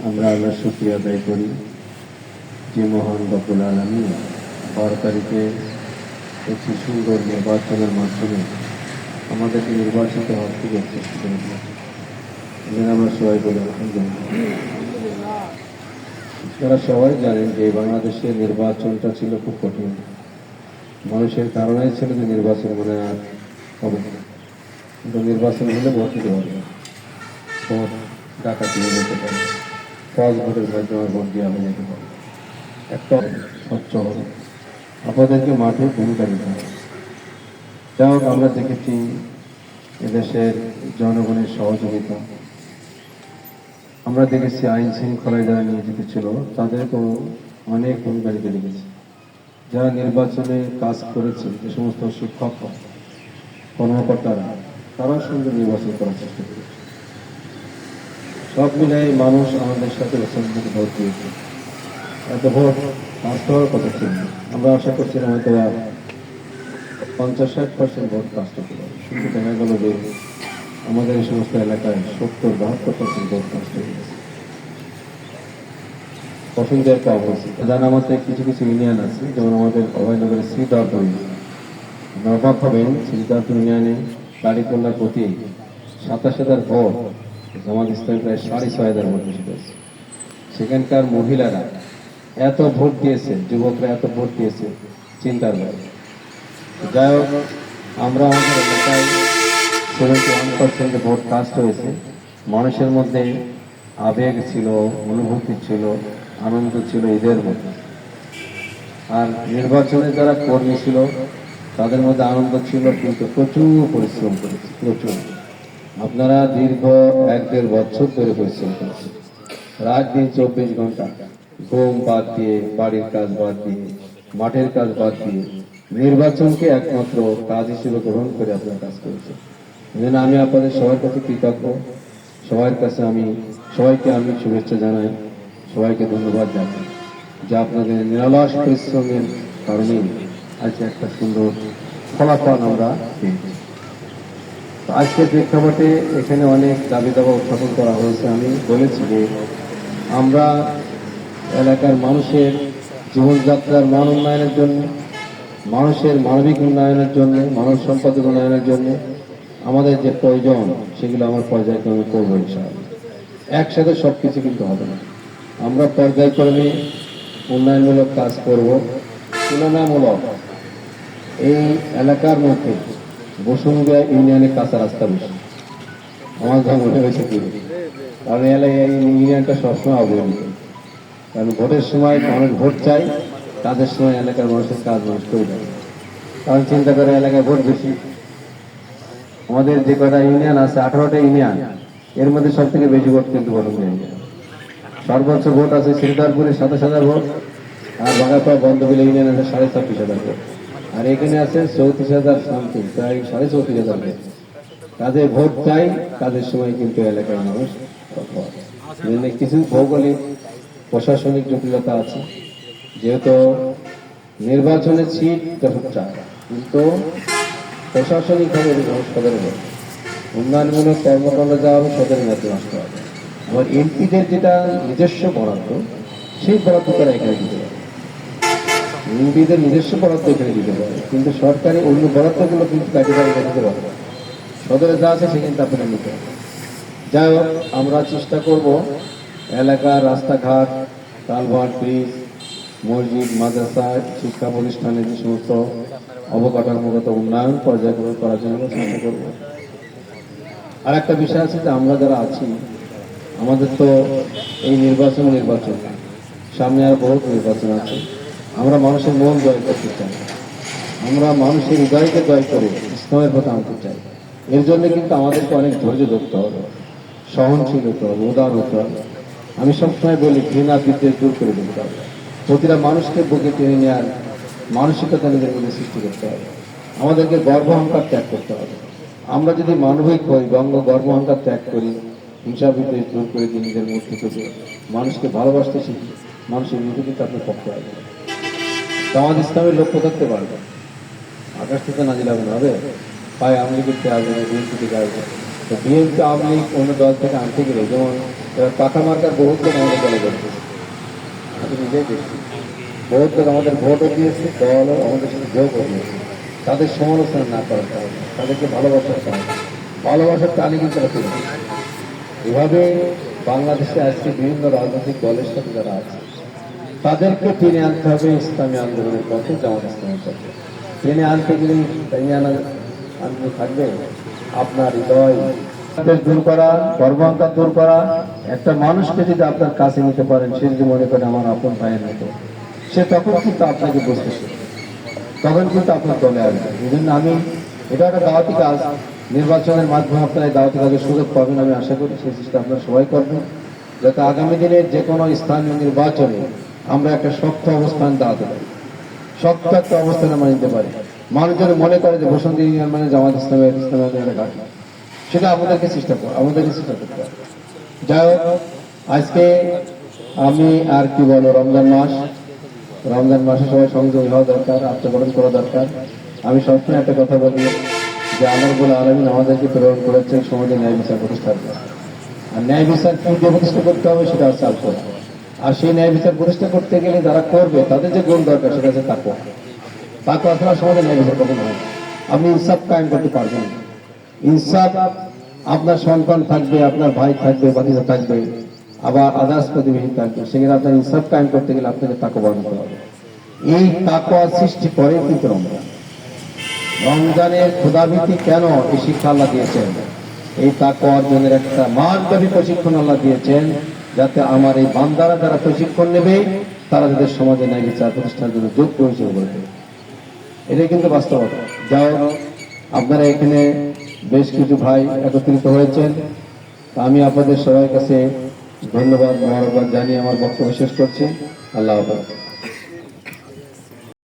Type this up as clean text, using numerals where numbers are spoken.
আমরা আল্লাহর শুকরিয়া আদায় করি যে মহান রব্বুল আলামিন 12 তারিখে একটি সুন্দর নির্বাচনের মাধ্যমে আমাদেরকে নির্বাচিত হওয়ার থেকে আমরা সবাই বলে আলহামদুলিল্লাহ। আপনারা সবাই জানেন যে বাংলাদেশের নির্বাচনটা ছিল খুব কঠিন। মানুষের ধারণাই ছিল যে নির্বাচন মনে আর হবে না, কিন্তু নির্বাচন হলে ভোট দিতে পারবে, ভোট ডাকাতি হয়ে যেতে পারে, ফজ ভোটের মাধ্যমে ভোট দেওয়া হয়ে যেতে পারে, একটা স্বচ্ছ হবে, আপনাদেরকে মাঠে ভূমিকা নিতে হবে। যাই হোক, আমরা দেখেছি এদেশের জনগণের সহযোগিতা, আমরা দেখেছি আইন শৃঙ্খলায় যারা নিয়োজিত ছিল তাদেরকেও অনেক ভূমিকা নিতে দেখেছি। যারা নির্বাচনে কাজ করেছে, যে সমস্ত শিক্ষক কর্মকর্তারা, তারা সুন্দর নির্বাচন করার চেষ্টা করেছে। সব মিলাই মানুষ আমাদের সাথে অসম্মত ভোট দিয়েছে। এত ভোট কাস্ট হওয়ার কথা ছিল না। আমরা আশা করছিলাম হয়তো 50-60% ভোট কাস্ট হতে পারে, কিন্তু দেখা গেল যে আমাদের এই সমস্ত এলাকায় 70-72% ভোট কাস্ট হয়ে গেছে। পছন্দের একটা অবস্থা। জানা মতে কিছু কিছু ইউনিয়ন আছে, যেমন আমাদের অভয়নগরের শ্রীদার্থ ইউনিয়ন, নবাব হবেন শ্রীদার্থ ইউনিয়নে কারিকল্লা প্রতি 27,000 ভোট, জামাত ইসলাম প্রায় 6,500 ভোট বেশি পেয়েছে। সেখানকার মহিলারা এত ভোট দিয়েছে, যুবকরা এত ভোট দিয়েছে, চিন্তার বাইরে। যাই হোক, আমরা আমাদের এলাকায় 71% ভোট কাস্ট হয়েছে। মানুষের মধ্যে আবেগ ছিল, অনুভূতি ছিল, আনন্দ ছিল ঈদের মধ্যে। আর নির্বাচনে যারা কর্মী ছিল তাদের মধ্যে আনন্দ ছিল, কিন্তু প্রচুর পরিশ্রম করেছে, প্রচুর। আপনারা দীর্ঘ 1-1.5 বছর ধরে পরিশ্রম করেছেন, রাত দিন 24 ঘন্টা, ঘুম বাদ দিয়ে, বাড়ির কাজ বাদ দিয়ে, মাঠের কাজ বাদ দিয়ে নির্বাচনকে একমাত্র কাজ হিসেবে গ্রহণ করে আপনারা কাজ করেছেন। এজন্য আমি আপনাদের সবার কাছে কৃতজ্ঞ। সবাইকে আমি শুভেচ্ছা জানাই, সবাইকে ধন্যবাদ জানাই যে আপনাদের নিরলস পরিশ্রমের কারণে আজকে একটা সুন্দর ফলাফল আমরা পেয়েছি। আজকের প্রেক্ষাপটে এখানে অনেক দাবি দাবা উত্থাপন করা হয়েছে। আমি বলেছি যে আমরা এলাকার মানুষের জীবনযাত্রার মান উন্নয়নের জন্য, মানুষের মানবিক উন্নয়নের জন্য, মানব সম্পদের উন্নয়নের জন্য আমাদের যে প্রয়োজন সেগুলো আমার পর্যায়ক্রমে করবো ইনশাআল্লাহ। একসাথে সবকিছু কিন্তু হবে না। আমরা পর্যায়ক্রমে উন্নয়নমূলক কাজ করব। তুলনামূলক এই এলাকার মধ্যে বসুন্ধরা ইউনিয়নে কাঁচা রাস্তা বেশি, আমার যা মনে হয়েছে কি, কারণ এই ইউনিয়নটা সবসময় অবহেলিত। কারণ ভোটের সময় মানুষ ভোট চাই, কাজের সময় এলাকার মানুষের কাজ মানুষ করে দেয়। কারণ চিন্তা করে এলাকায় ভোট বেশি। আমাদের যে কটা ইউনিয়ন আছে, 18টা ইউনিয়ন, এর মধ্যে সব থেকে বেশি ভোট কিন্তু বসুন্ধরা ইউনিয়ন। সর্বোচ্চ ভোট আছে শ্রীদারপুরে 27,000 ভোট, আর বাগাপা বন্ধবিলা ইউনিয়ন আছে 26,500 ভোট, আর এখানে আছে 34,000 সামথিং, প্রায় 34,500 ভোট। কাজে ভোট চাই, কাজের সময় কিন্তু এলাকার মানুষ কিছু ভৌগোলিক প্রশাসনিক জটিলতা আছে। যেহেতু নির্বাচনের সিট যখন চায়, কিন্তু প্রশাসনিকভাবে সদরে হবে, উন্নয়নমূলক কর্মকাণ্ড যাওয়া হবে, সদরে নেতৃত্ব আসতে হবে। আবার এমপিদের যেটা নিজস্ব বরাদ্দ, সেই বরাদ্দ তারা এখানে দিতে পারে, এমপিদের নিজস্ব বরাদ্দ এখানে দিতে পারে, কিন্তু সরকারি অন্য বরাদ্দগুলো কিন্তু কার্যকারী দিতে পারে। সদরে যা আছে সেখানে তারপরে নিতে হবে। যাই হোক, আমরা চেষ্টা করব এলাকার রাস্তাঘাট, কালভার্ট, ব্রিজ, মসজিদ, মাদ্রাসা, শিক্ষা প্রতিষ্ঠানের যে সমস্ত অবকাঠামোগত উন্নয়ন পর্যায়ক্রমে করার জন্য চেষ্টা করব। আর একটা বিষয় আছে যে আমরা যারা আছি, আমাদের তো এই নির্বাচন সামনে আর বহুত নির্বাচন আছে। আমরা মানুষের মন জয় করতে চাই, আমরা মানুষের হৃদয়কে জয় করে ইসলামের পথে আনতে চাই। এর জন্য কিন্তু আমাদেরকে অনেক ধৈর্য ধরতে হবে, সহনশীল হতে হবে, উদার হতে হবে। আমি সবসময় বলি, ঘৃণা বিদ্বেষ দূর করে দিতে হবে। প্রতিটা মানুষকে বুকে টেনে নেওয়ার মানসিকতা নিজের মধ্যে সৃষ্টি করতে হবে। আমাদেরকে গর্ব অহংকার ত্যাগ করতে হবে। আমরা যদি মানবিক হই, গর্ব অহংকার ত্যাগ করি, হিংসা বিদ্বেষ দূর করে দিয়ে নিজের মধ্যে থেকে মানুষকে ভালোবাসতে শিখি, মানুষের মধ্যে কিন্তু আপনার পক্ষে আসবে। জামাত ইসলামের লক্ষ্য থাকতে পারবে, আকাশ থেকে নাজিল হবে, পায় আওয়ামী লীগের থেকে আসবে, বিএনপি থেকে আসবে। তো বিএনপি আওয়ামী লীগ অন্য দল থেকে আনতে গেলে, যেমন এবার পাকা মার্কার বহুত লোক আমাদের দলে করছে, আমি নিজেই দেখছি। বহুত লোক আমাদের ভোটও দিয়েছে, দলও আমাদের সাথে যোগও দিয়েছে। তাদের সমালোচনা না করার কারণে, তাদেরকে ভালোবাসার কারণে, ভালোবাসার টানে কিন্তু তারা ফিরে আসে। এভাবে বাংলাদেশে আজকে বিভিন্ন রাজনৈতিক দলের সাথে যারা আছে তাদেরকে টেনে আনতে হবে ইসলামী আন্দোলনের পথে, জামাত ইসলামের পথে। টেনে আনতে গেলে আনতে থাকবে আপনার হৃদয় দূর করা, গর্বহংকার দূর করা। একটা মানুষকে যদি আপনার কাছে নিতে পারেন, সে যদি মনে করে আমার আপন ভাইয়ের মতো, সে তখন কিন্তু আপনাকে বুঝতে শিখবে, তখন কিন্তু আপনার দলে আসবে। এই জন্য আমি, এটা একটা দাওয়াতি কাজ, নির্বাচনের মাধ্যমে আপনারা এই দাওয়াতি কাজের সুযোগ পাবেন আমি আশা করি। সেই চেষ্টা আপনারা সবাই করবেন, যাতে আগামী দিনে যে কোনো স্থানীয় নির্বাচনে আমরা একটা শক্ত অবস্থান দাঁড়াতে পারি, শক্ত একটা অবস্থান আমরা নিতে পারি। মানুষজন মনে করে যে বসন্ত ইউনিয়ন মানে জামাত ইসলামের একটা ঘাট, সেটা আমাদেরকে চেষ্টা করতে হবে। যাই হোক, আজকে আমি আর কি বলবো, রমজান মাসে সবাই সংযমী হওয়া দরকার, আত্মগঠন করা দরকার। আমি সবসময় একটা কথা বলি যে আল্লাহ রাব্বুল আলামিন আমাদেরকে প্রেরণ করেছেন সমাজে ন্যায় বিচার প্রতিষ্ঠার জন্য। আর ন্যায় বিচার কি দিয়ে প্রতিষ্ঠা করতে হবে সেটা হচ্ছে আল কোরআন। আর সেই ন্যায় বিচার প্রতিষ্ঠা করতে গেলে যারা করবে তাদের যে গুণ দরকার সেটা হচ্ছে তাকওয়া। তাকওয়া ছাড়া সমাজে ন্যায় বিচার কখনো হয় না। আপনি ইনসাফ কায়েম করতে পারবেন না। ইনসাফ, আপনার সন্তান থাকবে, আপনার ভাই থাকবে, ভাতিজা থাকবে, আবার আদার্স প্রতিবেশী থাকবে, সেখানে আপনার ইনসাফ কায়েম করতে গেলে আপনাকে তাকওয়া বানাতে হবে। এই তাকওয়া সৃষ্টি করে কিন্তু রমজানের ক্ষুধাভীতি কেন এই শিক্ষা আল্লাহ দিয়েছেন? এই তাকওয়া অর্জনের একটা মানব্যাপী প্রশিক্ষণ আল্লাহ দিয়েছেন, যাতে আমার এই বান্দারা যারা প্রশিক্ষণ নেবে তারা তাদের সমাজে ন্যায় বিচার প্রতিষ্ঠার জন্য যোগ্য হিসেবে বলবে। এটাই কিন্তু বাস্তবতা। যাও, আপনারা এখানে বেশ কিছু ভাই একত্রিত হয়েছেন, আমি আপনাদের সবার কাছে ধন্যবাদ, মোবারকবাদ জানিয়ে আমার বক্তব্য শেষ করছি। আল্লাহ হাফেজ।